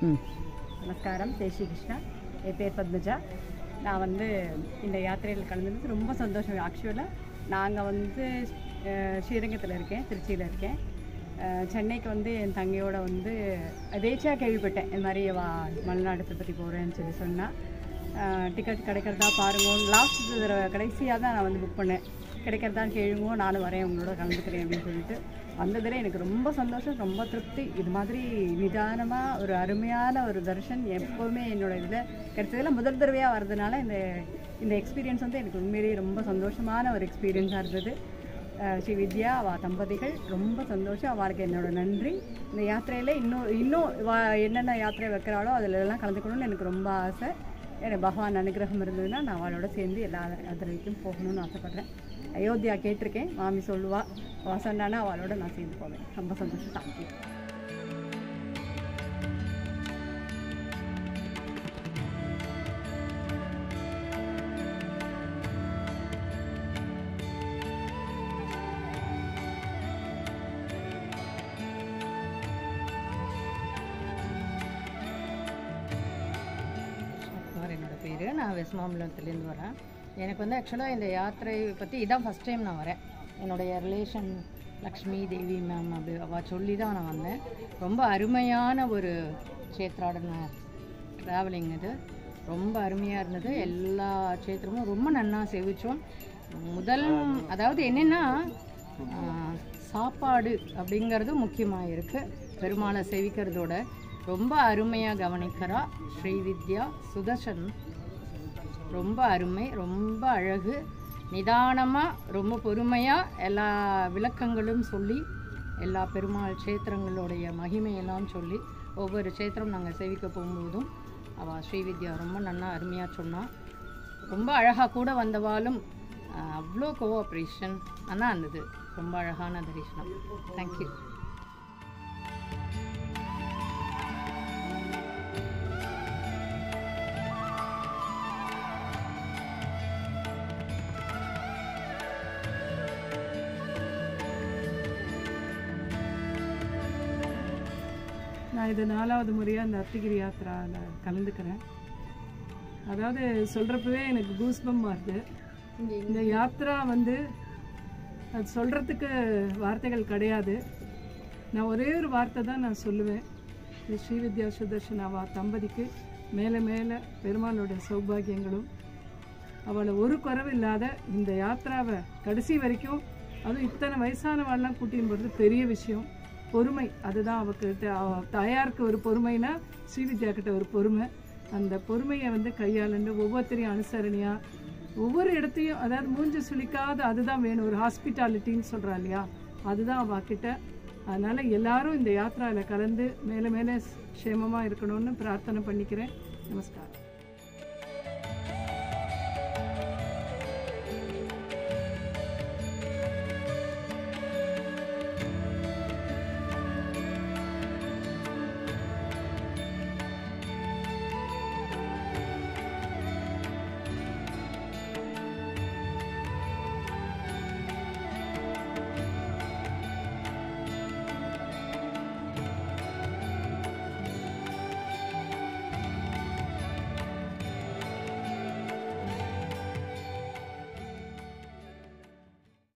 நமஸ்காரம். தேசி கிருஷ்ணா. என் பேர் பத்மஜா. நான் இந்த யாத்திரையில் கலந்துட்டு ரொம்ப சந்தோஷம். ஆக்சுவலாக நாங்கள் ஸ்ரீரங்கத்தில் இருக்கேன், திருச்சியில் இருக்கேன். சென்னைக்கு என் தங்கையோட எதேச்சியாக கேள்விப்பட்டேன், இந்த மாதிரி மலைநாடு திருப்பதி போகிறேன்னு சொன்னால் டிக்கெட் கிடைக்கிறதா பாருங்க. லாஸ்ட் கடைசியாக தான் நான் புக் பண்ணேன். கிடைக்கிறதான்னு கேளுங்க, நானும் வரேன், உங்களோட கலந்துக்கிறேன் அப்படின்னு சொல்லிட்டு வந்ததில் எனக்கு ரொம்ப சந்தோஷம், ரொம்ப திருப்தி. இது மாதிரி நிதானமாக ஒரு அருமையான ஒரு தர்ஷன் எப்போவுமே என்னோட இதில் கிடைச்சதில் முதல் தடவையாக வர்றதுனால இந்த எக்ஸ்பீரியன்ஸ் எனக்கு உண்மையிலேயே ரொம்ப சந்தோஷமான ஒரு எக்ஸ்பீரியன்ஸாக இருந்தது. ஸ்ரீ வித்யா தம்பதிகள் ரொம்ப சந்தோஷம். அவளுக்கு என்னோட நன்றி. இந்த யாத்திரையில் இன்னும் என்னென்ன யாத்திரை வைக்கிறாளோ அதிலெல்லாம் கலந்துக்கணும்னு எனக்கு ரொம்ப ஆசை. எனக்கு பகவான் அனுகிரகம் இருந்ததுன்னா நான் அவளோட சேர்ந்து எல்லா யாத்திரைக்கும் போகணும்னு ஆசைப்பட்றேன். அயோத்தியா கேட்டிருக்கேன், மாமி சொல்லுவாள், அவள் சொன்னான்னா அவளோட நான் சேர்ந்து போவேன். ரொம்ப சந்தோஷம். தேங்க்யூ. என்னோட பேர். நான் வெஸ்ட் மாம்பலத்துலேருந்து வரேன். எனக்கு ஆக்சுவலாக இந்த யாத்திரை பற்றி இதான் ஃபஸ்ட் டைம் நான் வரேன். என்னுடைய ரிலேஷன் லக்ஷ்மி தேவி மேம் அப்படி அவள் சொல்லி தான் நான் வந்தேன். ரொம்ப அருமையான ஒரு க்ஷேத்ராடன ட்ராவலிங் இது. ரொம்ப அருமையாக இருந்தது. எல்லா க்ஷேத்திரமும் ரொம்ப நன்னா சேவித்தோம். அதாவது என்னென்னா சாப்பாடு அப்படிங்கிறது முக்கியமாக இருக்குது. பெருமாளை சேவிக்கிறதோட ரொம்ப அருமையாக கவனிக்கிறா ஸ்ரீ வித்யா சுதர்ஷன். ரொம்ப அருமை, ரொம்ப அழகு, நிதானமாக ரொம்ப பொறுமையாக எல்லா விளக்கங்களும் சொல்லி எல்லா பெருமாள் க்ஷேத்திரங்களுடைய மகிமையெல்லாம் சொல்லி ஒவ்வொரு க்ஷேத்திரம் நாங்கள் சேவிக்க போகும்போதும் அவள் ஸ்ரீவித்யா ரொம்ப நல்லா அருமையாக சொன்னாள். ரொம்ப அழகாக கூட வந்தவாலும் அவ்வளோ கோஆப்ரேஷன் ஆனால் இருந்தது. ரொம்ப அழகான தரிசனம். தேங்க்யூ. நான் இது 4வது முறையாக இந்த அத்திகிரி யாத்திராவில் கலந்துக்கிறேன். அதாவது சொல்கிறப்பவே எனக்கு கூஸ்பம் வருது. இந்த யாத்திரா அது சொல்கிறதுக்கு வார்த்தைகள் கிடையாது. நான் ஒரே ஒரு வார்த்தை தான் நான் சொல்லுவேன். இந்த ஸ்ரீவித்யா சுதர்ஷன் அவள் தம்பதிக்கு மேலே மேலே பெருமாளுடைய சௌபாகியங்களும் அவளை ஒரு குறைவு இல்லாத இந்த யாத்திராவை கடைசி வரைக்கும், அதுவும் இத்தனை வயசானவாள்லாம் கூட்டின்னு போகிறது பெரிய விஷயம். பொறுமை, அதுதான் அவகிட்ட. தாயாருக்கு ஒரு பொறுமைனா ஸ்ரீவித்யா கிட்ட ஒரு பொறுமை. அந்த பொறுமையை கையாளுண்டு ஒவ்வொருத்தரையும் அனுசரணையாக ஒவ்வொரு இடத்தையும், அதாவது மூஞ்சி சுளிக்காத அதுதான் வேணும். ஒரு ஹாஸ்பிட்டாலிட்டின்னு சொல்கிறா இல்லையா, அதுதான் அவகிட்ட. அதனால் எல்லாரும் இந்த யாத்திராவில் கலந்து மேலே மேலே க்ஷேமமாக இருக்கணும்னு பிரார்த்தனை பண்ணிக்கிறேன். நமஸ்காரம்.